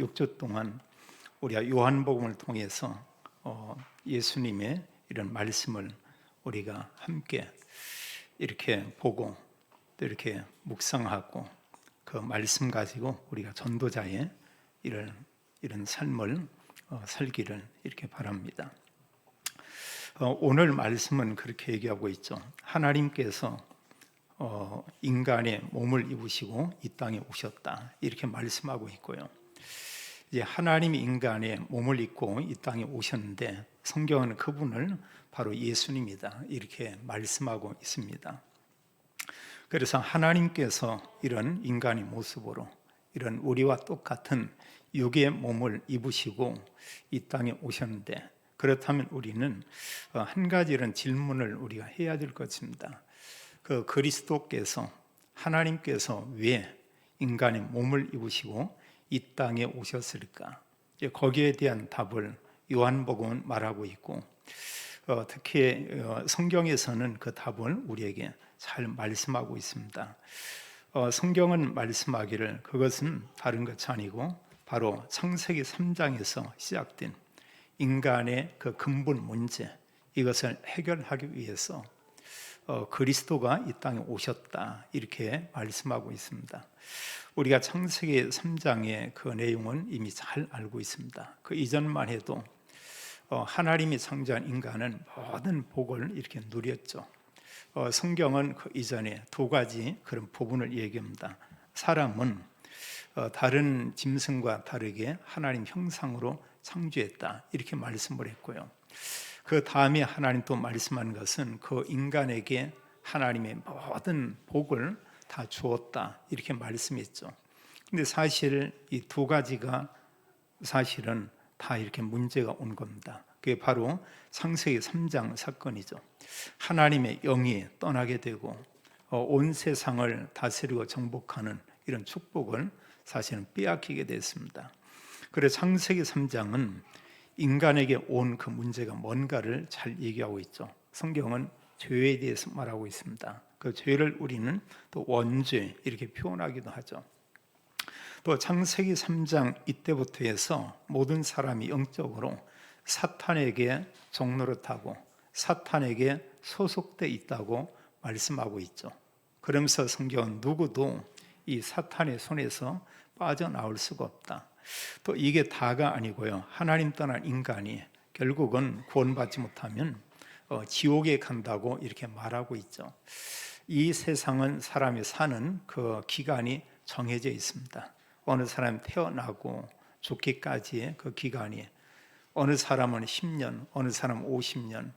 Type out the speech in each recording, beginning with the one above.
6주 동안 우리가 요한복음을 통해서 예수님의 이런 말씀을 우리가 함께 이렇게 보고 또 이렇게 묵상하고 그 말씀 가지고 우리가 전도자의 이런 삶을 살기를 이렇게 바랍니다. 오늘 말씀은 그렇게 얘기하고 있죠. 하나님께서 인간의 몸을 입으시고 이 땅에 오셨다, 이렇게 말씀하고 있고요. 이제 하나님이 인간의 몸을 입고 이 땅에 오셨는데 성경은 그분을 바로 예수님이다, 이렇게 말씀하고 있습니다. 그래서 하나님께서 이런 인간의 모습으로 이런 우리와 똑같은 육의 몸을 입으시고 이 땅에 오셨는데, 그렇다면 우리는 한 가지 이런 질문을 우리가 해야 될 것입니다. 그 그리스도께서, 하나님께서 왜 인간의 몸을 입으시고 이 땅에 오셨을까? 거기에 대한 답을 요한복음은 말하고 있고, 특히 성경에서는 그 답을 우리에게 잘 말씀하고 있습니다. 성경은 말씀하기를 그것은 다른 것이 아니고 바로 창세기 3장에서 시작된 인간의 그 근본 문제, 이것을 해결하기 위해서 그리스도가 이 땅에 오셨다, 이렇게 말씀하고 있습니다. 우리가 창세기 3장의 그 내용은 이미 잘 알고 있습니다. 그 이전만 해도 하나님이 창조한 인간은 모든 복을 이렇게 누렸죠. 성경은 그 이전에 두 가지 그런 부분을 얘기합니다. 사람은 다른 짐승과 다르게 하나님 형상으로 창조했다, 이렇게 말씀을 했고요. 그 다음에 하나님 또 말씀한 것은 그 인간에게 하나님의 모든 복을 다 주었다, 이렇게 말씀했죠. 근데 사실 이 두 가지가 사실은 다 이렇게 문제가 온 겁니다. 그게 바로 창세기 3장 사건이죠. 하나님의 영이 떠나게 되고 온 세상을 다스리고 정복하는 이런 축복을 사실은 빼앗기게 됐습니다. 그래서 창세기 3장은 인간에게 온 그 문제가 뭔가를 잘 얘기하고 있죠. 성경은 죄에 대해서 말하고 있습니다. 그 죄를 우리는 또 원죄, 이렇게 표현하기도 하죠. 또 창세기 3장 이때부터 해서 모든 사람이 영적으로 사탄에게 종노릇하고 사탄에게 소속돼 있다고 말씀하고 있죠. 그러면서 성경은 누구도 이 사탄의 손에서 빠져나올 수가 없다. 또 이게 다가 아니고요, 하나님 떠난 인간이 결국은 구원받지 못하면 지옥에 간다고 이렇게 말하고 있죠. 이 세상은 사람이 사는 그 기간이 정해져 있습니다. 어느 사람이 태어나고 죽기까지의 그 기간이, 어느 사람은 10년, 어느 사람은 50년,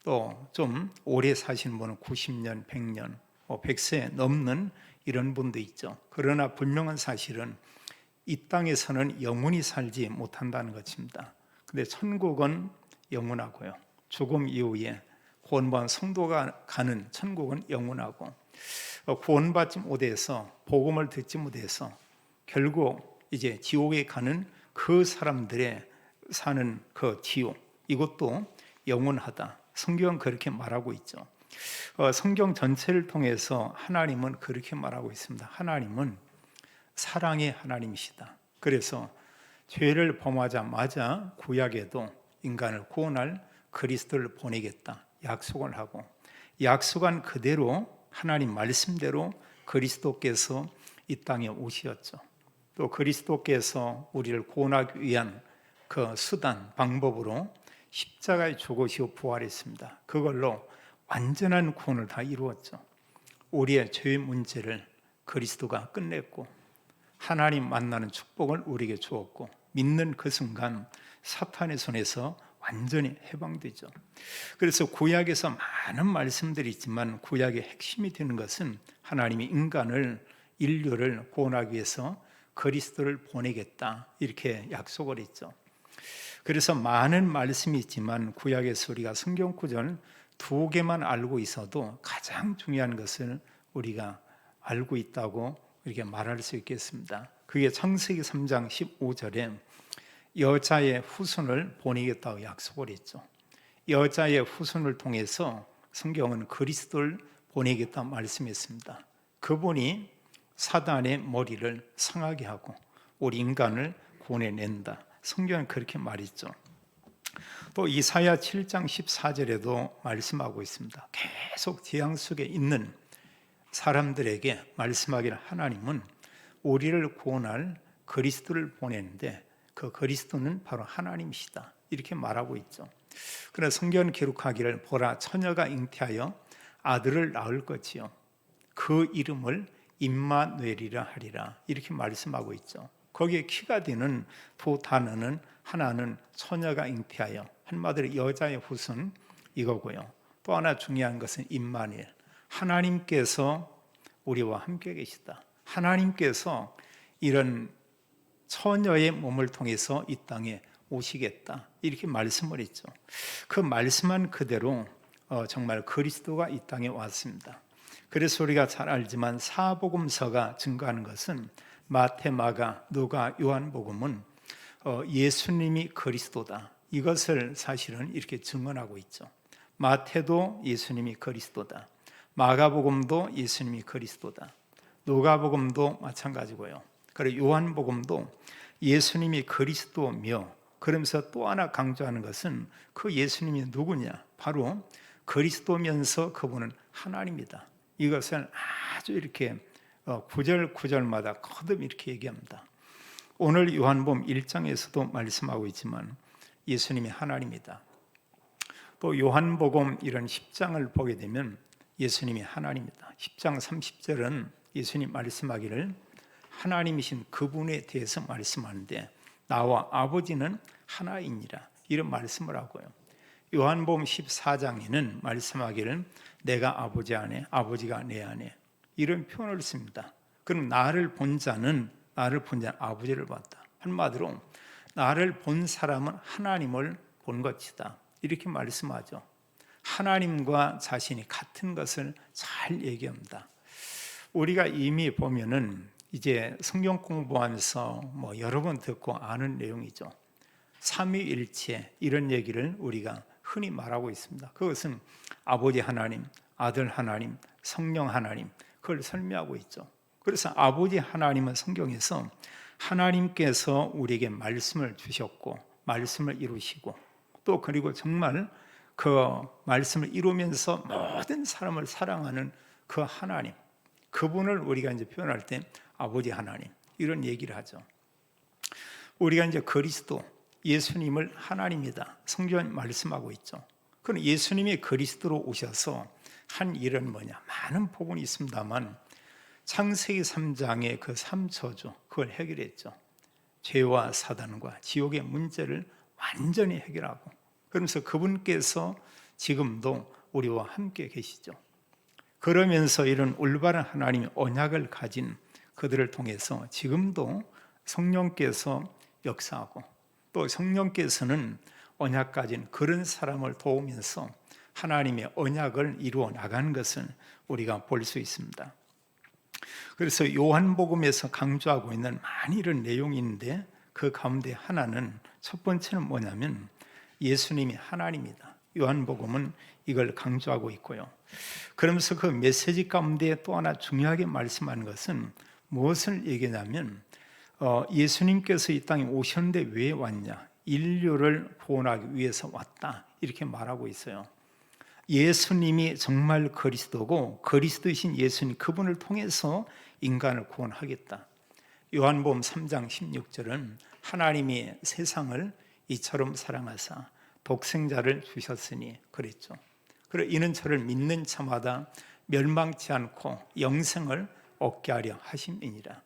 또 좀 오래 사시는 분은 90년, 100년, 100세 넘는 이런 분도 있죠. 그러나 분명한 사실은 이 땅에서는 영원히 살지 못한다는 것입니다. 근데 천국은 영원하고요, 죽음 이후에 구원받은 성도가 가는 천국은 영원하고, 구원받지 못해서 복음을 듣지 못해서 결국 이제 지옥에 가는 그 사람들의 사는 그 지옥, 이것도 영원하다. 성경은 그렇게 말하고 있죠. 성경 전체를 통해서 하나님은 그렇게 말하고 있습니다. 하나님은 사랑의 하나님이시다. 그래서 죄를 범하자마자 구약에도 인간을 구원할 그리스도를 보내겠다 약속을 하고, 약속한 그대로 하나님 말씀대로 그리스도께서 이 땅에 오셨죠. 또 그리스도께서 우리를 구원하기 위한 그 수단, 방법으로 십자가에 죽으시고 부활했습니다. 그걸로 완전한 구원을 다 이루었죠. 우리의 죄의 문제를 그리스도가 끝냈고 하나님 만나는 축복을 우리에게 주었고, 믿는 그 순간 사탄의 손에서 완전히 해방되죠. 그래서 구약에서 많은 말씀들이 있지만 구약의 핵심이 되는 것은 하나님이 인류를 구원하기 위해서 그리스도를 보내겠다, 이렇게 약속을 했죠. 그래서 많은 말씀이 있지만 구약에서 우리가 성경 구절 두 개만 알고 있어도 가장 중요한 것을 우리가 알고 있다고 이렇게 말할 수 있겠습니다. 그게 창세기 3장 15절에 여자의 후손을 보내겠다고 약속을 했죠. 여자의 후손을 통해서 성경은 그리스도를 보내겠다 말씀했습니다. 그분이 사단의 머리를 상하게 하고 우리 인간을 구원해낸다. 성경은 그렇게 말했죠. 또 이사야 7장 14절에도 말씀하고 있습니다. 계속 재앙 속에 있는 사람들에게 말씀하기를 하나님은 우리를 구원할 그리스도를 보내는데 그 그리스도는 바로 하나님이시다. 이렇게 말하고 있죠. 그래서 성경은 기록하기를 보라 처녀가 잉태하여 아들을 낳을 것이요 그 이름을 임마누엘이라 하리라. 이렇게 말씀하고 있죠. 거기에 키가 되는 두 단어는 하나는 처녀가 잉태하여 한마디로 여자의 후손 이거고요. 또 하나 중요한 것은 임마누엘 하나님께서 우리와 함께 계시다. 하나님께서 이런 처녀의 몸을 통해서 이 땅에 오시겠다. 이렇게 말씀을 했죠. 그 말씀한 그대로 정말 그리스도가 이 땅에 왔습니다. 그래서 우리가 잘 알지만 사복음서가 증거하는 것은 마태, 마가, 누가, 요한복음은 예수님이 그리스도다. 이것을 사실은 이렇게 증언하고 있죠. 마태도 예수님이 그리스도다. 마가복음도 예수님이 그리스도다. 누가복음도 마찬가지고요. 그리고 요한복음도 예수님이 그리스도며 그러면서 또 하나 강조하는 것은 그 예수님이 누구냐? 바로 그리스도면서 그분은 하나님이다. 이것을 아주 이렇게 구절마다 거듭 이렇게 얘기합니다. 오늘 요한복음 1장에서도 말씀하고 있지만 예수님이 하나님이다. 또 요한복음 이런 10장을 보게 되면 예수님이 하나님이다. 10장 30절은 예수님 말씀하기를 하나님이신 그분에 대해서 말씀하는데 나와 아버지는 하나이니라 이런 말씀을 하고요. 요한복음 14장에는 말씀하기를 내가 아버지 안에 아버지가 내 안에 이런 표현을 씁니다. 그럼 나를 본 자는 아버지를 봤다. 한마디로 나를 본 사람은 하나님을 본 것이다. 이렇게 말씀하죠. 하나님과 자신이 같은 것을 잘 얘기합니다. 우리가 이미 보면은 이제 성경 공부하면서 여러 번 듣고 아는 내용이죠. 삼위일체 이런 얘기를 우리가 흔히 말하고 있습니다. 그것은 아버지 하나님, 아들 하나님, 성령 하나님 그걸 설명하고 있죠. 그래서 아버지 하나님은 성경에서 하나님께서 우리에게 말씀을 주셨고 말씀을 이루시고 또 그리고 정말 그 말씀을 이루면서 모든 사람을 사랑하는 그 하나님 그분을 우리가 이제 표현할 때 아버지 하나님 이런 얘기를 하죠. 우리가 이제 그리스도 예수님을 하나님이다. 성경은 말씀하고 있죠. 그럼 예수님이 그리스도로 오셔서 한 일은 뭐냐? 많은 부분이 있습니다만 창세기 3장의 그 3저주 그걸 해결했죠. 죄와 사단과 지옥의 문제를 완전히 해결하고 그러면서 그분께서 지금도 우리와 함께 계시죠. 그러면서 이런 올바른 하나님의 언약을 가진 그들을 통해서 지금도 성령께서 역사하고 또 성령께서는 언약 가진 그런 사람을 도우면서 하나님의 언약을 이루어 나가는 것을 우리가 볼 수 있습니다. 그래서 요한복음에서 강조하고 있는 많은 이런 내용이 있는데 그 가운데 하나는 첫 번째는 뭐냐면 예수님이 하나님이다. 요한복음은 이걸 강조하고 있고요. 그러면서 그 메시지 가운데 또 하나 중요하게 말씀하는 것은 무엇을 얘기하냐면 예수님께서 이 땅에 오셨는데 왜 왔냐? 인류를 구원하기 위해서 왔다. 이렇게 말하고 있어요. 예수님이 정말 그리스도고 그리스도이신 예수님 그분을 통해서 인간을 구원하겠다. 요한복음 3장 16절은 하나님이 세상을 이처럼 사랑하사 독생자를 주셨으니 그랬죠. 그리고 이는 저를 믿는 자마다 멸망치 않고 영생을 얻게 하려 하심이니라.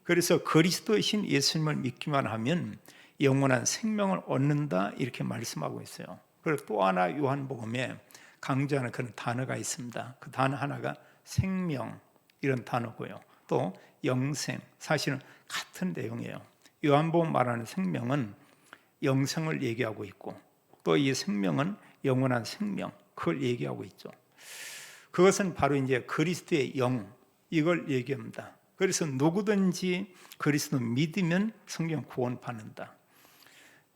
그래서 그리스도이신 예수님을 믿기만 하면 영원한 생명을 얻는다 이렇게 말씀하고 있어요. 그리고 또 하나 요한복음에 강조하는 그런 단어가 있습니다. 그 단어 하나가 생명 이런 단어고요. 또 영생 사실은 같은 내용이에요. 요한복음 말하는 생명은 영생을 얘기하고 있고 또 이 생명은 영원한 생명 그걸 얘기하고 있죠. 그것은 바로 이제 그리스도의 영 이걸 얘기합니다. 그래서 누구든지 그리스도 믿으면 성경 구원받는다.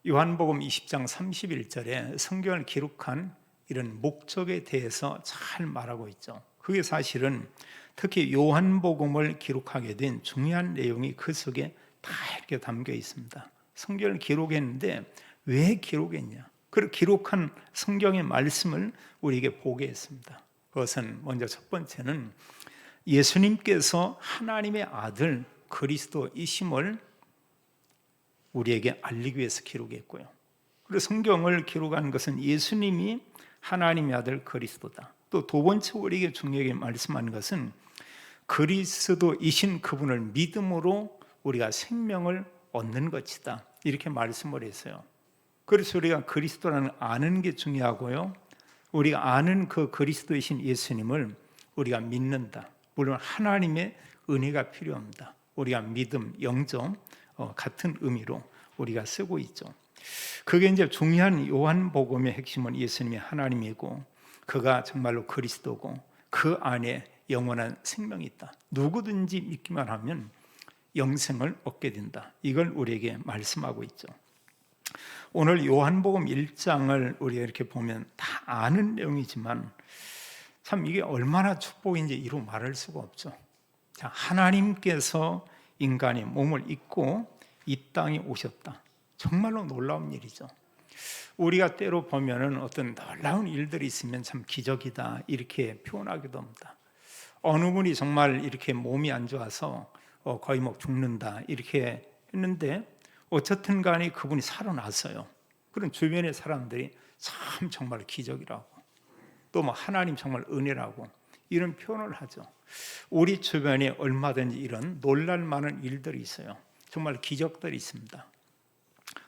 요한복음 20장 31절에 성경을 기록한 이런 목적에 대해서 잘 말하고 있죠. 그게 사실은 특히 요한복음을 기록하게 된 중요한 내용이 그 속에 다 이렇게 담겨 있습니다. 성경을 기록했는데 왜 기록했냐? 그 기록한 성경의 말씀을 우리에게 보게 했습니다. 그것은 먼저 첫 번째는 예수님께서 하나님의 아들 그리스도이심을 우리에게 알리기 위해서 기록했고요. 그리고 성경을 기록한 것은 예수님이 하나님의 아들 그리스도다. 또 두 번째 우리에게 중요하게 말씀한 것은 그리스도이신 그분을 믿음으로 우리가 생명을 얻는 것이다. 이렇게 말씀을 했어요. 그래서 우리가 그리스도라는 아는 게 중요하고요. 우리가 아는 그 그리스도이신 예수님을 우리가 믿는다. 물론 하나님의 은혜가 필요합니다. 우리가 믿음, 영점 같은 의미로 우리가 쓰고 있죠. 그게 이제 중요한 요한복음의 핵심은 예수님이 하나님이고 그가 정말로 그리스도고 그 안에 영원한 생명이 있다. 누구든지 믿기만 하면 영생을 얻게 된다. 이걸 우리에게 말씀하고 있죠. 오늘 요한복음 1장을 우리가 이렇게 보면 다 아는 내용이지만 참 이게 얼마나 축복인지 이루 말할 수가 없죠. 자, 하나님께서 인간의 몸을 입고 이 땅에 오셨다. 정말로 놀라운 일이죠. 우리가 때로 보면은 어떤 놀라운 일들이 있으면 참 기적이다 이렇게 표현하기도 합니다. 어느 분이 정말 이렇게 몸이 안 좋아서 거의 뭐 죽는다 이렇게 했는데 어쨌든 간에 그분이 살아났어요. 그런 주변의 사람들이 참 정말 기적이라고 또 뭐 하나님 정말 은혜라고 이런 표현을 하죠. 우리 주변에 얼마든지 이런 놀랄 만한 일들이 있어요. 정말 기적들이 있습니다.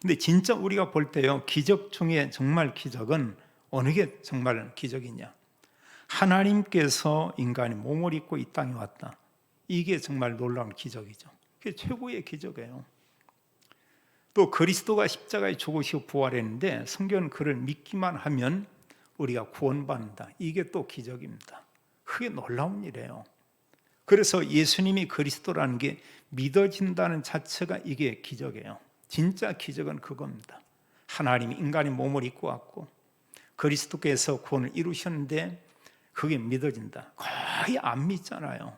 근데 진짜 우리가 볼 때요, 기적 중에 정말 기적은 어느 게 정말 기적이냐? 하나님께서 인간이 몸을 입고 이 땅에 왔다. 이게 정말 놀라운 기적이죠. 그게 최고의 기적이에요. 또 그리스도가 십자가에 죽으시고 부활했는데 성경은 그를 믿기만 하면 우리가 구원받는다. 이게 또 기적입니다. 그게 놀라운 일이에요. 그래서 예수님이 그리스도라는 게 믿어진다는 자체가 이게 기적이에요. 진짜 기적은 그겁니다. 하나님이 인간의 몸을 입고 왔고 그리스도께서 구원을 이루셨는데 그게 믿어진다. 거의 안 믿잖아요.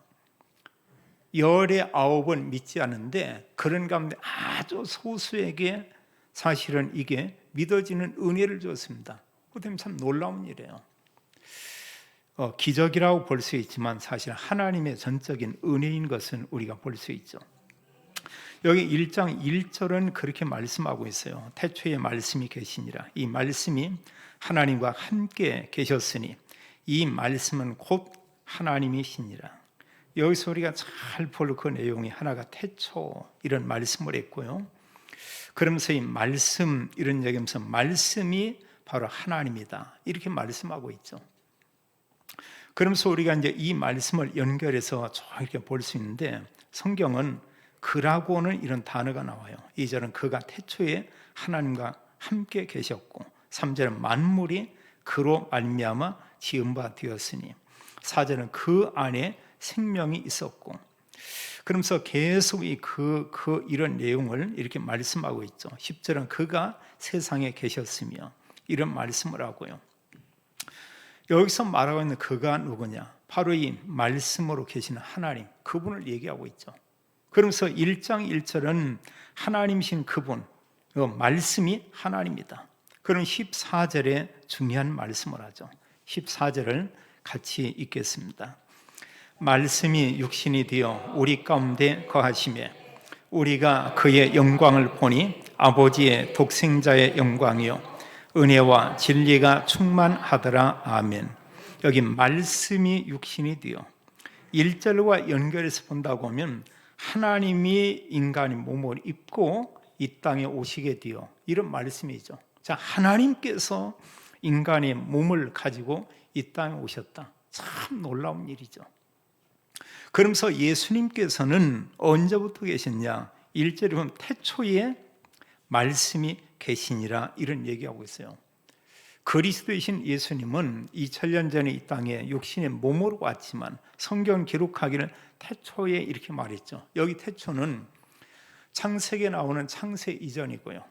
열의 9은 믿지 않는데 그런 가운데 아주 소수에게 사실은 이게 믿어지는 은혜를 줬습니다. 그때문에 참 놀라운 일이에요. 기적이라고 볼 수 있지만 사실 하나님의 전적인 은혜인 것은 우리가 볼 수 있죠. 여기 1장 1절은 그렇게 말씀하고 있어요. 태초에 말씀이 계시니라. 이 말씀이 하나님과 함께 계셨으니 이 말씀은 곧 하나님이시니라. 여기서 우리가 잘 볼 그 내용이 하나가 태초 이런 말씀을 했고요. 그러면서 이 말씀 이런 얘기하면서 말씀이 바로 하나님이다 이렇게 말씀하고 있죠. 그러면서 우리가 이제 이 말씀을 연결해서 이렇게 볼 수 있는데 성경은 그라고는 이런 단어가 나와요. 2절은 그가 태초에 하나님과 함께 계셨고 3절은 만물이 그로 말미암아 지은 바 되었으니 4절은 그 안에 생명이 있었고 그러면서 계속 이런 내용을 이렇게 말씀하고 있죠. 10절은 그가 세상에 계셨으며 이런 말씀을 하고요. 여기서 말하고 있는 그가 누구냐? 바로 이 말씀으로 계시는 하나님, 그분을 얘기하고 있죠. 그러면서 1장 1절은 하나님이신 그분, 말씀이 하나님이다. 그럼 14절에 중요한 말씀을 하죠. 14절을 같이 읽겠습니다. 말씀이 육신이 되어 우리 가운데 거하시매 우리가 그의 영광을 보니 아버지의 독생자의 영광이요 은혜와 진리가 충만하더라. 아멘. 여기 말씀이 육신이 되어 1절과 연결해서 본다고 하면 하나님이 인간의 몸을 입고 이 땅에 오시게 되어 이런 말씀이죠. 자, 하나님께서 인간의 몸을 가지고 이 땅에 오셨다. 참 놀라운 일이죠. 그러면서 예수님께서는 언제부터 계셨냐? 1절에 보면 태초에 말씀이 계시니라 이런 얘기하고 있어요. 그리스도이신 예수님은 2000년 전에 이 땅에 육신의 몸으로 왔지만 성경 기록하기를 태초에 이렇게 말했죠. 여기 태초는 창세기에 나오는 창세 이전이고요.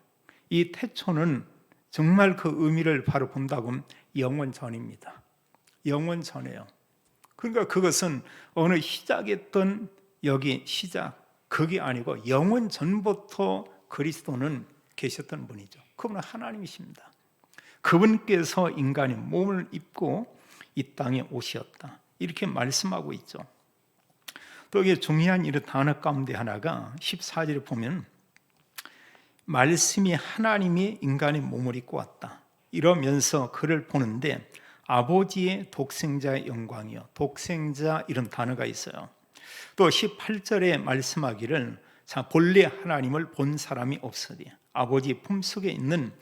이 태초는 정말 그 의미를 바로 본다고 하면 영원 전입니다. 영원 전이에요. 그러니까 그것은 어느 시작했던 여기 시작 그게 아니고 영원 전부터 그리스도는 계셨던 분이죠. 그분은 하나님이십니다. 그분께서 인간의 몸을 입고 이 땅에 오셨다, 이렇게 말씀하고 있죠. 또 이게 중요한 이 단어 가운데 하나가 14절에 보면 말씀이 하나님이 인간의 몸을 입고 왔다, 이러면서 그를 보는데 아버지의 독생자의 영광이요, 독생자, 이런 단어가 있어요. 또 18절에 말씀하기를 본래 하나님을 본 사람이 없으리 아버지 품속에 있는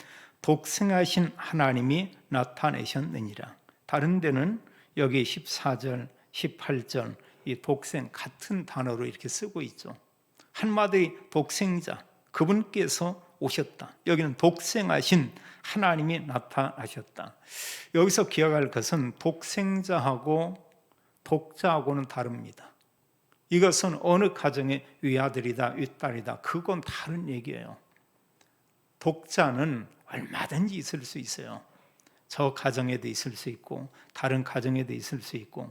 독생하신 하나님이 나타내셨느니라. 다른 데는 여기 14절, 18절 이 독생 같은 단어로 이렇게 쓰고 있죠. 한마디 독생자, 그분께서 오셨다. 여기는 독생하신 하나님이 나타나셨다. 여기서 기억할 것은 독생자하고 독자하고는 다릅니다. 이것은 어느 가정의 위아들이다, 윗딸이다, 그건 다른 얘기예요. 독자는 얼마든지 있을 수 있어요. 저 가정에도 있을 수 있고 다른 가정에도 있을 수 있고,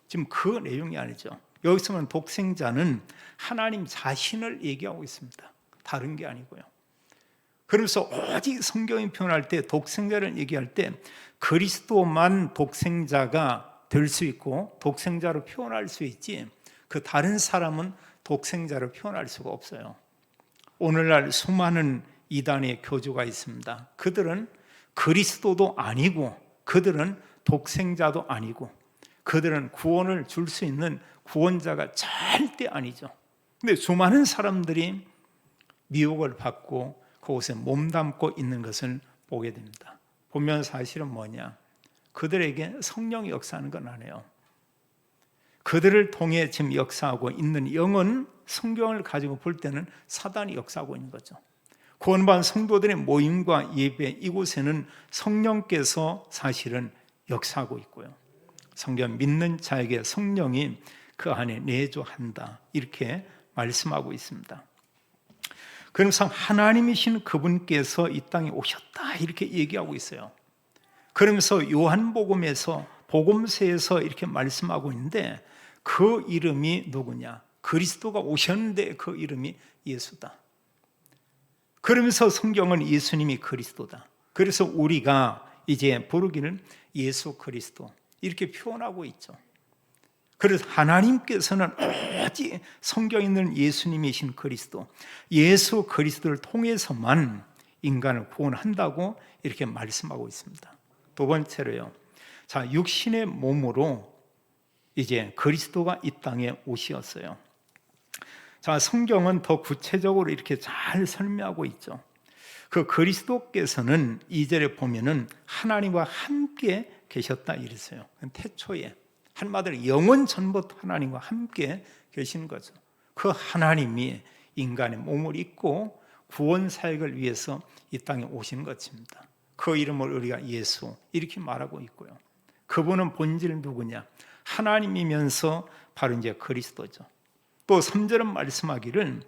지금 그 내용이 아니죠. 여기서는 독생자는 하나님 자신을 얘기하고 있습니다. 다른 게 아니고요. 그러면서 오직 성경이 표현할 때 독생자를 얘기할 때 그리스도만 독생자가 될 수 있고 독생자로 표현할 수 있지, 그 다른 사람은 독생자로 표현할 수가 없어요. 오늘날 수많은 이단의 교주가 있습니다. 그들은 그리스도도 아니고 그들은 독생자도 아니고 그들은 구원을 줄 수 있는 구원자가 절대 아니죠. 근데 수많은 사람들이 미혹을 받고 그곳에 몸담고 있는 것을 보게 됩니다. 보면 사실은 뭐냐? 그들에게 성령이 역사하는 건 아니에요. 그들을 통해 지금 역사하고 있는 영은 성경을 가지고 볼 때는 사단이 역사하고 있는 거죠. 구원받은 성도들의 모임과 예배, 이곳에는 성령께서 사실은 역사하고 있고요. 성경 믿는 자에게 성령이 그 안에 내주한다, 이렇게 말씀하고 있습니다. 그러면서 하나님이신 그분께서 이 땅에 오셨다, 이렇게 얘기하고 있어요. 그러면서 요한복음에서 복음서에서 이렇게 말씀하고 있는데 그 이름이 누구냐? 그리스도가 오셨는데 그 이름이 예수다. 그러면서 성경은 예수님이 그리스도다. 그래서 우리가 이제 부르기는 예수 그리스도, 이렇게 표현하고 있죠. 그래서 하나님께서는 오직 성경에 있는 예수님이신 그리스도, 예수 그리스도를 통해서만 인간을 구원한다고 이렇게 말씀하고 있습니다. 두 번째로요, 육신의 몸으로 이제 그리스도가 이 땅에 오셨어요. 성경은 더 구체적으로 이렇게 잘 설명하고 있죠. 그 그리스도께서는 2절에 보면은 하나님과 함께 계셨다 이랬어요. 태초에, 한마디로 영원 전부터 하나님과 함께 계신 거죠. 그 하나님이 인간의 몸을 입고 구원 사역을 위해서 이 땅에 오신 것입니다. 그 이름을 우리가 예수, 이렇게 말하고 있고요. 그분은 본질 누구냐? 하나님이면서 바로 이제 그리스도죠. 또 3절은 말씀하기를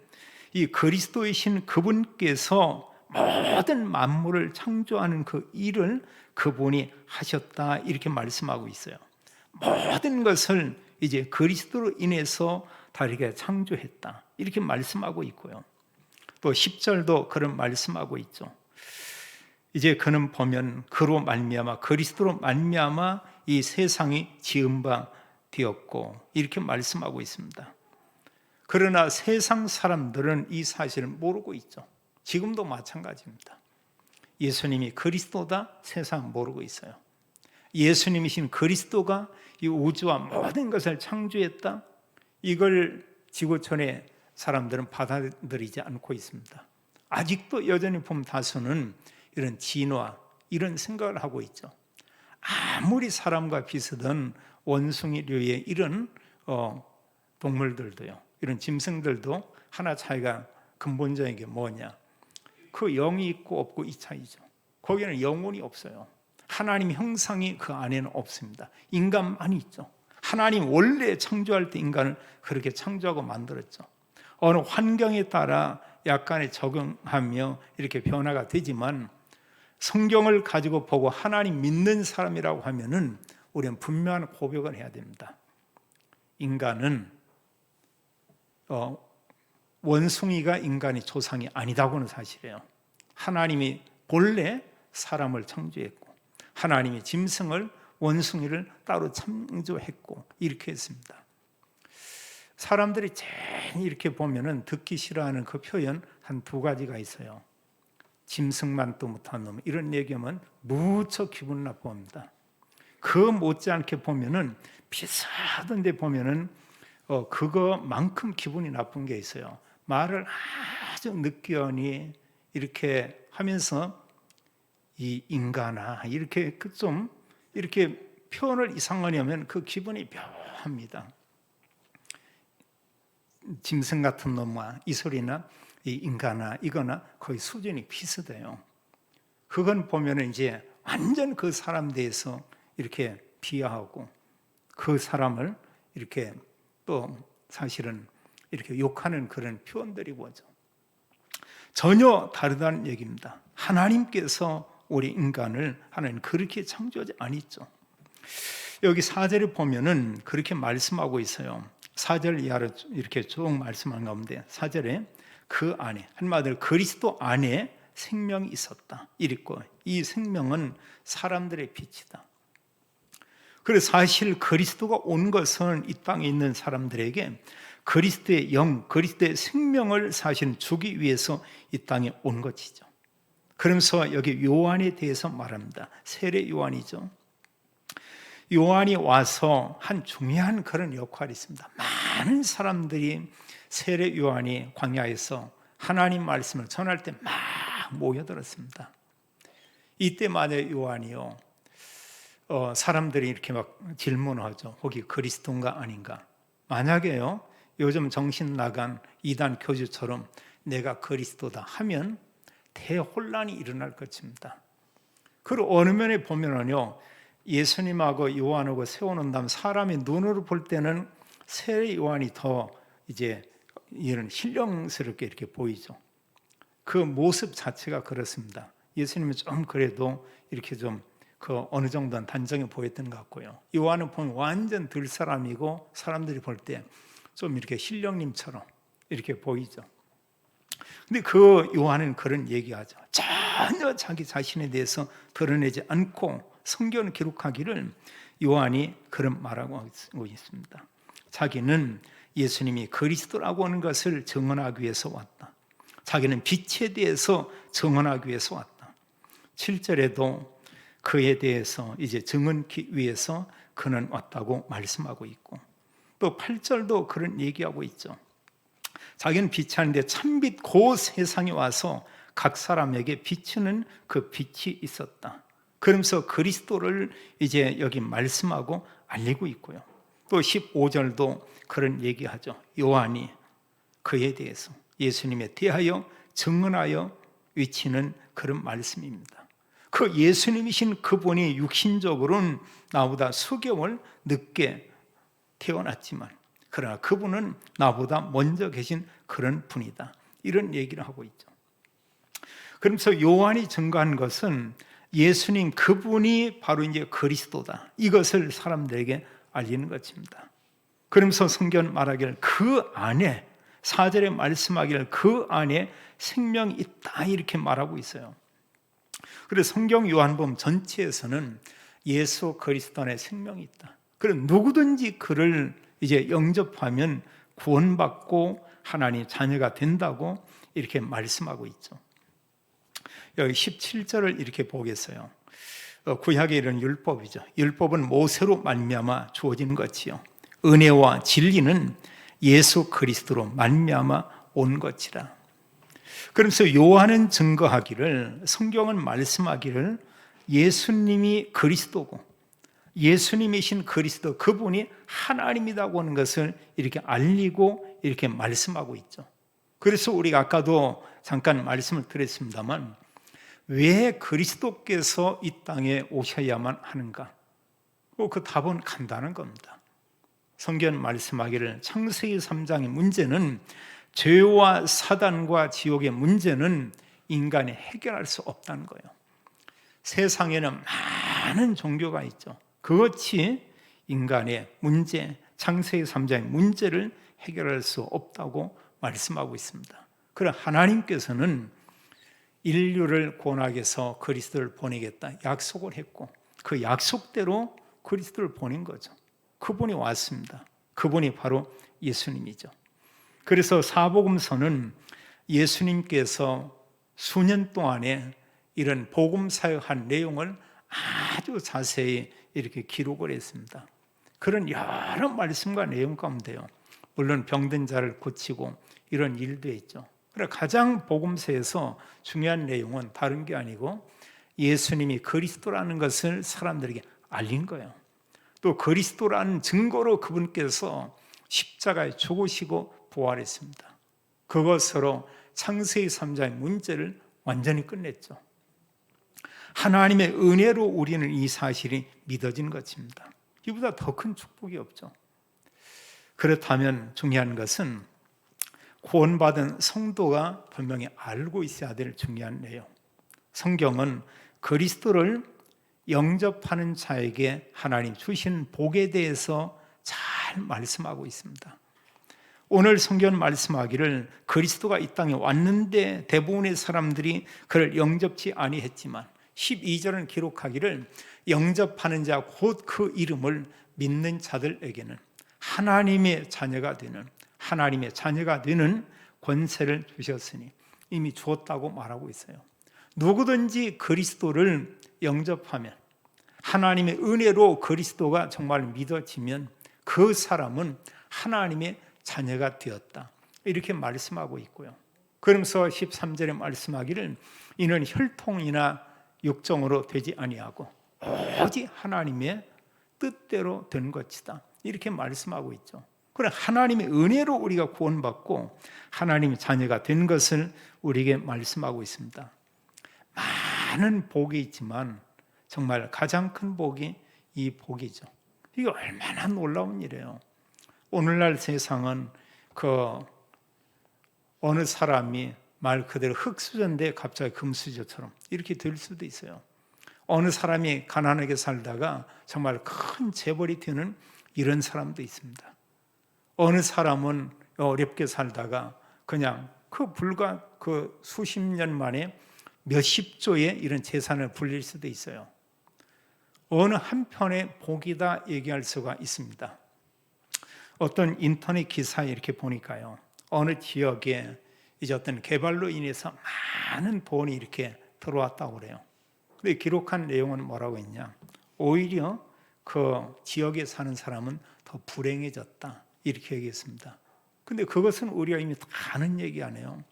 이 그리스도이신 그분께서 모든 만물을 창조하는 그 일을 그분이 하셨다, 이렇게 말씀하고 있어요. 모든 것을 이제 그리스도로 인해서 다 이렇게 창조했다, 이렇게 말씀하고 있고요. 또 10절도 그런 말씀하고 있죠. 이제 그는 보면 그로 말미암아, 그리스도로 말미암아 이 세상이 지은 바 되었고, 이렇게 말씀하고 있습니다. 그러나 세상 사람들은 이 사실을 모르고 있죠. 지금도 마찬가지입니다. 예수님이 그리스도다, 세상 모르고 있어요. 예수님이신 그리스도가 이 우주와 모든 것을 창조했다, 이걸 지구촌의 사람들은 받아들이지 않고 있습니다. 아직도 여전히 보면 다수는 이런 진화, 이런 생각을 하고 있죠. 아무리 사람과 비슷한 원숭이류의 이런 동물들도요, 이런 짐승들도 하나 차이가 근본적인 게 뭐냐? 그 영이 있고 없고 이 차이죠. 거기에는 영혼이 없어요. 하나님 형상이 그 안에는 없습니다. 인간만 있죠. 하나님 원래 창조할 때 인간을 그렇게 창조하고 만들었죠. 어느 환경에 따라 약간의 적응하며 이렇게 변화가 되지만, 성경을 가지고 보고 하나님 믿는 사람이라고 하면은 우리는 분명한 고백을 해야 됩니다. 인간은 원숭이가 인간의 조상이 아니다고는 사실이에요. 하나님이 본래 사람을 창조했고 하나님이 짐승을 원숭이를 따로 창조했고 이렇게 했습니다. 사람들이 제일 이렇게 보면은 듣기 싫어하는 그 표현 한 두 가지가 있어요. 짐승만 또 못한 놈, 이런 얘기하면 무척 기분 나빠합니다. 그 못지않게 보면은 비슷한 데 보면은 그거만큼 기분이 나쁜 게 있어요. 말을 아주 느끼하니 이렇게 하면서 이 인간아 이렇게 좀 이렇게 표현을 이상하게 하면 그 기분이 묘합니다. 짐승 같은 놈과 이 소리나 이 인간아 이거나 거의 수준이 비슷해요. 그건 보면은 이제 완전 그 사람 대해서 이렇게 비하하고 그 사람을 이렇게 또 사실은 이렇게 욕하는 그런 표현들이 뭐죠. 전혀 다르다는 얘기입니다. 하나님께서 우리 인간을 하나님 그렇게 창조하지 않았죠. 여기 4절에 보면은 그렇게 말씀하고 있어요. 4절 이하로 이렇게 쭉 말씀한 가운데 4절에 그 안에 한마디로 그리스도 안에 생명이 있었다 이랬고 이 생명은 사람들의 빛이다. 그래서 사실 그리스도가 온 것은 이 땅에 있는 사람들에게 그리스도의 영, 그리스도의 생명을 사실 주기 위해서 이 땅에 온 것이죠. 그러면서 여기 요한에 대해서 말합니다. 세례 요한이죠. 요한이 와서 한 중요한 그런 역할이 있습니다. 많은 사람들이 세례 요한이 광야에서 하나님 말씀을 전할 때 막 모여들었습니다. 이때마다 요한이요, 사람들이 이렇게 막 질문하죠. 거기 그리스도인가 아닌가? 만약에요, 요즘 정신 나간 이단 교주처럼 내가 그리스도다 하면 대혼란이 일어날 것입니다. 그리고 어느 면에 보면은요, 예수님하고 요한하고 세워놓는다면 사람이 눈으로 볼 때는 세례 요한이 더 이제 이런 신령스럽게 이렇게 보이죠. 그 모습 자체가 그렇습니다. 예수님은 좀 그래도 이렇게 좀 그 어느 정도는 단정해 보였던 것 같고요. 요한은 보면 완전 들사람이고 사람들이 볼 때 좀 이렇게 신령님처럼 이렇게 보이죠. 근데 그 요한은 그런 얘기하죠. 전혀 자기 자신에 대해서 드러내지 않고 성경을 기록하기를 요한이 그런 말하고 있습니다. 자기는 예수님이 그리스도라고 하는 것을 증언하기 위해서 왔다. 자기는 빛에 대해서 증언하기 위해서 왔다. 7절에도 그에 대해서 이제 증언하기 위해서 그는 왔다고 말씀하고 있고 또 8절도 그런 얘기하고 있죠. 자기는 빛이 아닌데 참빛 그 세상에 와서 각 사람에게 비추는 그 빛이 있었다. 그러면서 그리스도를 이제 여기 말씀하고 알리고 있고요. 또 15절도 그런 얘기하죠. 요한이 그에 대해서 예수님에 대하여 증언하여 외치는 그런 말씀입니다. 그 예수님이신 그분이 육신적으로는 나보다 수개월 늦게 태어났지만 그러나 그분은 나보다 먼저 계신 그런 분이다. 이런 얘기를 하고 있죠. 그러면서 요한이 증거한 것은 예수님 그분이 바로 이제 그리스도다. 이것을 사람들에게 알리는 것입니다. 그러면서 성경 말하기를 그 안에 4절에 말씀하기를 그 안에 생명이 있다 이렇게 말하고 있어요. 그래서 성경 요한복음 전체에서는 예수 그리스도 안에 생명이 있다. 그래서 누구든지 그를 이제 영접하면 구원받고 하나님 자녀가 된다고 이렇게 말씀하고 있죠. 여기 17절을 이렇게 보겠어요. 구약에 이런 율법이죠. 율법은 모세로 말미암아 주어진 것이요 은혜와 진리는 예수 그리스도로 말미암아 온 것이라. 그러면서 요한은 증거하기를 성경은 말씀하기를 예수님이 그리스도고 예수님이신 그리스도 그분이 하나님이라고 하는 것을 이렇게 알리고 이렇게 말씀하고 있죠. 그래서 우리가 아까도 잠깐 말씀을 드렸습니다만 왜 그리스도께서 이 땅에 오셔야만 하는가? 그 답은 간단한 겁니다. 성경 말씀하기를 창세기 3장의 문제는 죄와 사단과 지옥의 문제는 인간이 해결할 수 없다는 거예요. 세상에는 많은 종교가 있죠. 그것이 인간의 문제, 창세기 3장의 문제를 해결할 수 없다고 말씀하고 있습니다. 그러나 하나님께서는 인류를 구원하기 위해서 그리스도를 보내겠다 약속을 했고 그 약속대로 그리스도를 보낸 거죠. 그분이 왔습니다. 그분이 바로 예수님이죠. 그래서 사복음서는 예수님께서 수년 동안에 이런 복음 사역한 내용을 아주 자세히 이렇게 기록을 했습니다. 그런 여러 말씀과 내용 가운데요, 물론 병든 자를 고치고 이런 일도 했죠. 그러나 가장 복음서에서 중요한 내용은 다른 게 아니고 예수님이 그리스도라는 것을 사람들에게 알린 거예요. 또 그리스도라는 증거로 그분께서 십자가에 죽으시고 부활했습니다. 그것으로 창세기 3장의 문제를 완전히 끝냈죠. 하나님의 은혜로 우리는 이 사실이 믿어진 것입니다. 이보다 더 큰 축복이 없죠. 그렇다면 중요한 것은 구원받은 성도가 분명히 알고 있어야 될 중요한 내용. 성경은 그리스도를 영접하는 자에게 하나님 주신 복에 대해서 잘 말씀하고 있습니다. 오늘 성경 말씀하기를 그리스도가 이 땅에 왔는데 대부분의 사람들이 그를 영접치 아니했지만 12절은 기록하기를 영접하는 자 곧 그 이름을 믿는 자들에게는 하나님의 자녀가 되는 권세를 주셨으니 이미 주었다고 말하고 있어요. 누구든지 그리스도를 영접하면 하나님의 은혜로 그리스도가 정말 믿어지면 그 사람은 하나님의 자녀가 되었다 이렇게 말씀하고 있고요. 그러면서 13절에 말씀하기를 이는 혈통이나 육정으로 되지 아니하고 오직 하나님의 뜻대로 된 것이다 이렇게 말씀하고 있죠. 그래 하나님의 은혜로 우리가 구원받고 하나님의 자녀가 된 것을 우리에게 말씀하고 있습니다. 많은 복이 있지만 정말 가장 큰 복이 이 복이죠. 이게 얼마나 놀라운 일이에요. 오늘날 세상은 어느 사람이 말 그대로 흙수저인데 갑자기 금수저처럼 이렇게 될 수도 있어요. 어느 사람이 가난하게 살다가 정말 큰 재벌이 되는 이런 사람도 있습니다. 어느 사람은 어렵게 살다가 그냥 불과 수십 년 만에 몇십조의 이런 재산을 불릴 수도 있어요. 어느 한편의 복이다 얘기할 수가 있습니다. 어떤 인터넷 기사에 이렇게 보니까요, 어느 지역에 이제 어떤 개발로 인해서 많은 돈이 이렇게 들어왔다고 그래요. 근데 기록한 내용은 뭐라고 했냐? 오히려 그 지역에 사는 사람은 더 불행해졌다 이렇게 얘기했습니다. 근데 그것은 우리가 이미 다 아는 얘기 아니에요.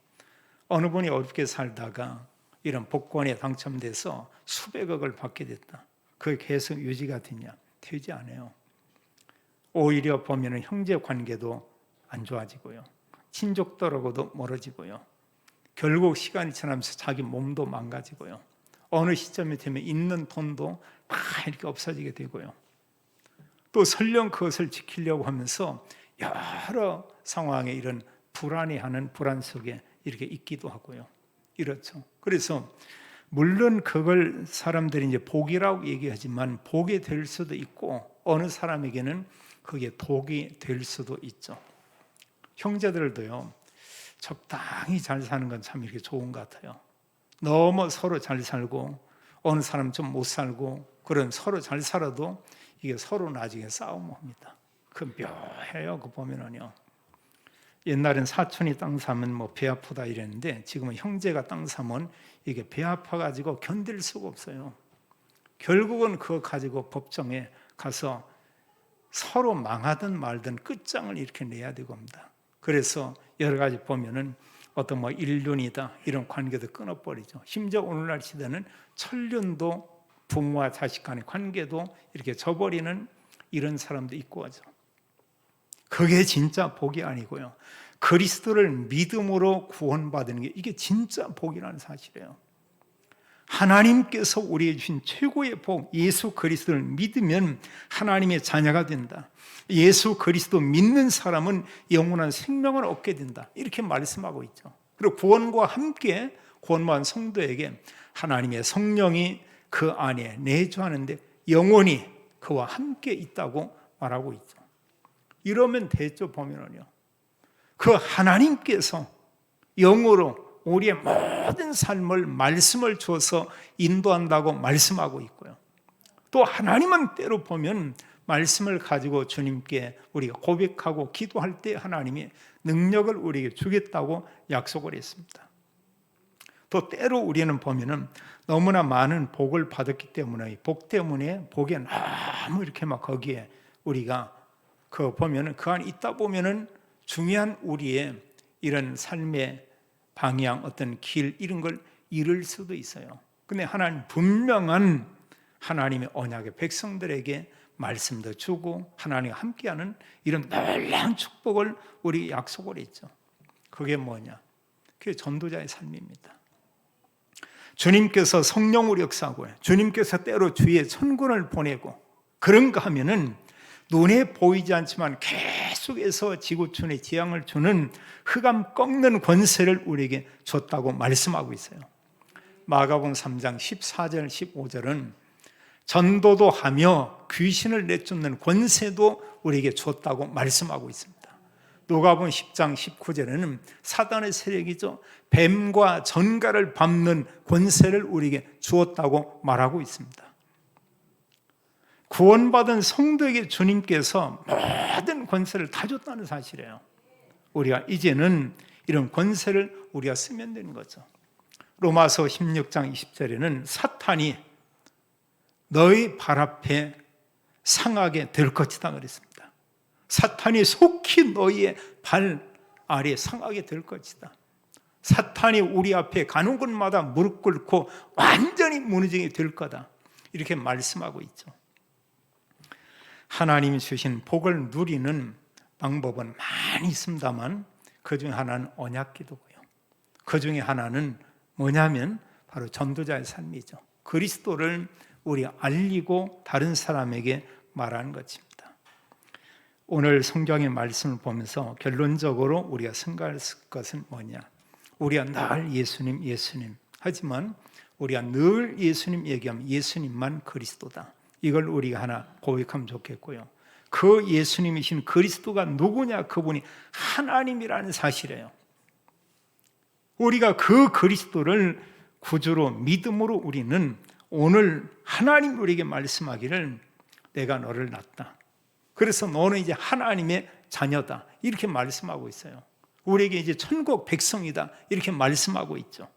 어느 분이 어렵게 살다가 이런 복권에 당첨돼서 수백억을 받게 됐다. 그게 계속 유지가 되냐? 되지 않아요. 오히려 보면은 형제 관계도 안 좋아지고요. 친족들하고도 멀어지고요. 결국 시간이 지나면서 자기 몸도 망가지고요. 어느 시점이 되면 있는 돈도 다 이렇게 없어지게 되고요. 또 설령 그것을 지키려고 하면서 여러 상황에 이런 불안해하는 불안 속에 이렇게 있기도 하고요. 이렇죠. 그래서 물론 그걸 사람들이 이제 복이라고 얘기하지만 복이 될 수도 있고 어느 사람에게는 그게 독이 될 수도 있죠. 형제들도요, 적당히 잘 사는 건 참 이렇게 좋은 것 같아요. 너무 서로 잘 살고 어느 사람 좀 못 살고 그런 서로 잘 살아도 이게 서로 나중에 싸움합니다. 그 묘해요. 그 보면은요. 옛날엔 사촌이 땅 사면 뭐 배 아프다 이랬는데 지금은 형제가 땅 사면 이게 배 아파가지고 견딜 수가 없어요. 결국은 그거 가지고 법정에 가서 서로 망하든 말든 끝장을 이렇게 내야 되고 합니다. 그래서 여러 가지 보면은 어떤 뭐 일륜이다 이런 관계도 끊어버리죠. 심지어 오늘날 시대는 천륜도 부모와 자식 간의 관계도 이렇게 저버리는 이런 사람도 있고 하죠. 그게 진짜 복이 아니고요. 그리스도를 믿음으로 구원받는 게 이게 진짜 복이라는 사실이에요. 하나님께서 우리에게 주신 최고의 복, 예수 그리스도를 믿으면 하나님의 자녀가 된다. 예수 그리스도 믿는 사람은 영원한 생명을 얻게 된다. 이렇게 말씀하고 있죠. 그리고 구원과 함께 구원받은 성도에게 하나님의 성령이 그 안에 내주하는데 영원히 그와 함께 있다고 말하고 있죠. 이러면 됐죠. 보면은요. 그 하나님께서 영으로 우리의 모든 삶을 말씀을 주어서 인도한다고 말씀하고 있고요. 또 하나님은 때로 보면 말씀을 가지고 주님께 우리가 고백하고 기도할 때 하나님이 능력을 우리에게 주겠다고 약속을 했습니다. 또 때로 우리는 보면은 너무나 많은 복을 받았기 때문에 복 때문에 복에 너무 이렇게 막 거기에 우리가 그 보면은 그 안에 있다 보면은 중요한 우리의 이런 삶의 방향, 어떤 길 이런 걸 잃을 수도 있어요. 근데 하나님 분명한 하나님의 언약의 백성들에게 말씀도 주고 하나님과 함께하는 이런 놀라운 축복을 우리 약속을 했죠. 그게 뭐냐? 그게 전도자의 삶입니다. 주님께서 성령으로 역사하고요. 주님께서 때로 주의 천군을 보내고 그런가 하면은 눈에 보이지 않지만 계속해서 지구촌에 재앙을 주는 흑암 꺾는 권세를 우리에게 줬다고 말씀하고 있어요. 마가복음 3장 14절 15절은 전도도 하며 귀신을 내쫓는 권세도 우리에게 줬다고 말씀하고 있습니다. 누가복음 10장 19절에는 사단의 세력이죠. 뱀과 전갈을 밟는 권세를 우리에게 주었다고 말하고 있습니다. 구원받은 성도에게 주님께서 모든 권세를 다 줬다는 사실이에요. 우리가 이제는 이런 권세를 우리가 쓰면 되는 거죠. 로마서 16장 20절에는 사탄이 너희 발 앞에 상하게 될 것이다 그랬습니다. 사탄이 속히 너희의 발 아래에 상하게 될 것이다. 사탄이 우리 앞에 가는 곳마다 무릎 꿇고 완전히 무너지게 될 거다. 이렇게 말씀하고 있죠. 하나님이 주신 복을 누리는 방법은 많이 있습니다만 그 중에 하나는 언약기도고요. 그 중에 하나는 뭐냐면 바로 전도자의 삶이죠. 그리스도를 우리 알리고 다른 사람에게 말하는 것입니다. 오늘 성경의 말씀을 보면서 결론적으로 우리가 생각할 것은 뭐냐? 우리가 늘 예수님, 예수님 하지만 우리가 늘 예수님 얘기하면 예수님만 그리스도다. 이걸 우리가 하나 고백하면 좋겠고요. 그 예수님이신 그리스도가 누구냐? 그분이 하나님이라는 사실이에요. 우리가 그 그리스도를 구주로 믿음으로 우리는 오늘 하나님 우리에게 말씀하기를 내가 너를 낳았다. 그래서 너는 이제 하나님의 자녀다. 이렇게 말씀하고 있어요. 우리에게 이제 천국 백성이다. 이렇게 말씀하고 있죠.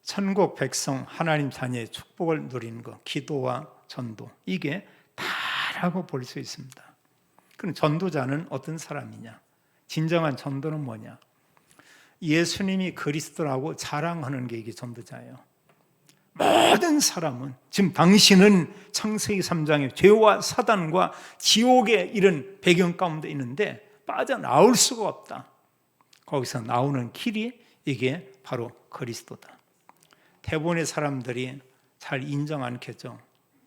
천국 백성, 하나님 자녀의 축복을 누리는 것, 기도와 전도, 이게 다라고 볼 수 있습니다. 그럼 전도자는 어떤 사람이냐? 진정한 전도는 뭐냐? 예수님이 그리스도라고 자랑하는 게 이게 전도자예요. 모든 사람은 지금 당신은 창세기 3장의 죄와 사단과 지옥의 이런 배경 가운데 있는데 빠져나올 수가 없다. 거기서 나오는 길이 이게 바로 그리스도다. 대부분의 사람들이 잘 인정 않겠죠.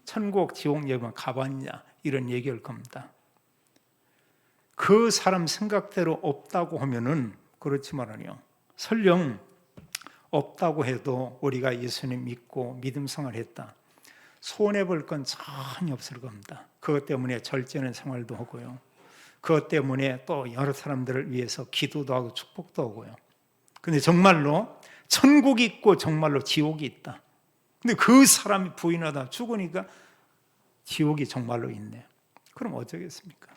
천국, 지옥 얘기만 가봤냐 이런 얘기할 겁니다. 그 사람 생각대로 없다고 하면은 그렇지만요. 설령 없다고 해도 우리가 예수님 믿고 믿음 생활을 했다. 손해볼 건 전혀 없을 겁니다. 그것 때문에 절제하는 생활도 하고요. 그것 때문에 또 여러 사람들을 위해서 기도도 하고 축복도 하고요. 근데 정말로 천국이 있고 정말로 지옥이 있다. 근데 그 사람이 부인하다 죽으니까 지옥이 정말로 있네. 그럼 어쩌겠습니까?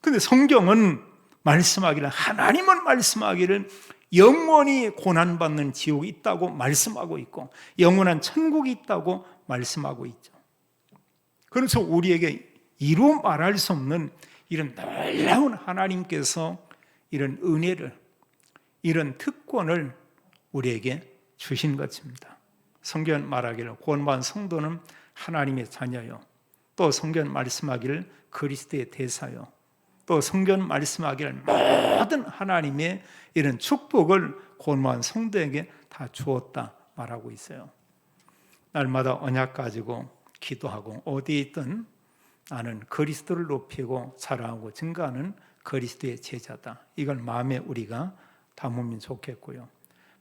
근데 성경은 말씀하기를, 하나님은 말씀하기를 영원히 고난받는 지옥이 있다고 말씀하고 있고 영원한 천국이 있다고 말씀하고 있죠. 그래서 우리에게 이루 말할 수 없는 이런 놀라운 하나님께서 이런 은혜를, 이런 특권을 우리에게 주신 것입니다. 성경 말하기를 구원받은 성도는 하나님의 자녀요. 또 성경 말씀하기를 그리스도의 대사요. 또 성경 말씀하기를 모든 하나님의 이런 축복을 구원받은 성도에게 다 주었다 말하고 있어요. 날마다 언약 가지고 기도하고 어디에 있든 나는 그리스도를 높이고 자랑하고 증거하는 그리스도의 제자다. 이걸 마음에 우리가 담으면 좋겠고요.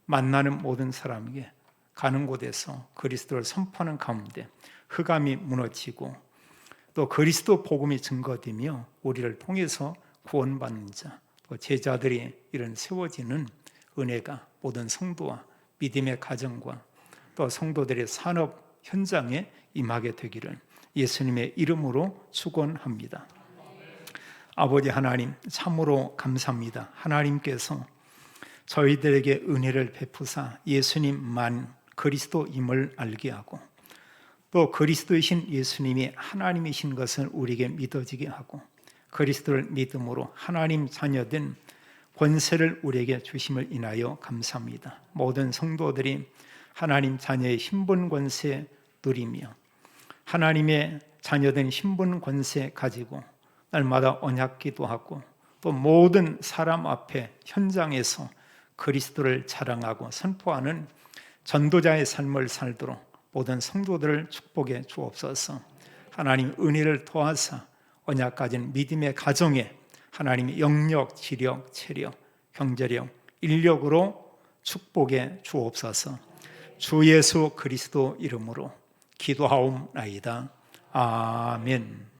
만나는 모든 사람에게 가는 곳에서 그리스도를 선포하는 가운데 흑암이 무너지고 또 그리스도 복음이 증거되며 우리를 통해서 구원받는 자, 또 제자들이 이런 세워지는 은혜가 모든 성도와 믿음의 가정과 또 성도들의 산업 현장에 임하게 되기를 예수님의 이름으로 축원합니다. 아버지 하나님, 참으로 감사합니다. 하나님께서 저희들에게 은혜를 베푸사 예수님만 그리스도임을 알게 하고 또 그리스도이신 예수님이 하나님이신 것을 우리에게 믿어지게 하고 그리스도를 믿음으로 하나님 자녀된 권세를 우리에게 주심을 인하여 감사합니다. 모든 성도들이 하나님 자녀의 신분 권세 누리며 하나님의 자녀된 신분 권세 가지고 날마다 언약 기도하고 또 모든 사람 앞에 현장에서 그리스도를 자랑하고 선포하는 전도자의 삶을 살도록 모든 성도들을 축복해 주옵소서. 하나님 은혜를 도와서 언약 가진 믿음의 가정에 하나님의 영력, 지력, 체력, 경제력, 인력으로 축복해 주옵소서. 주 예수 그리스도 이름으로 기도하옵나이다. 아멘.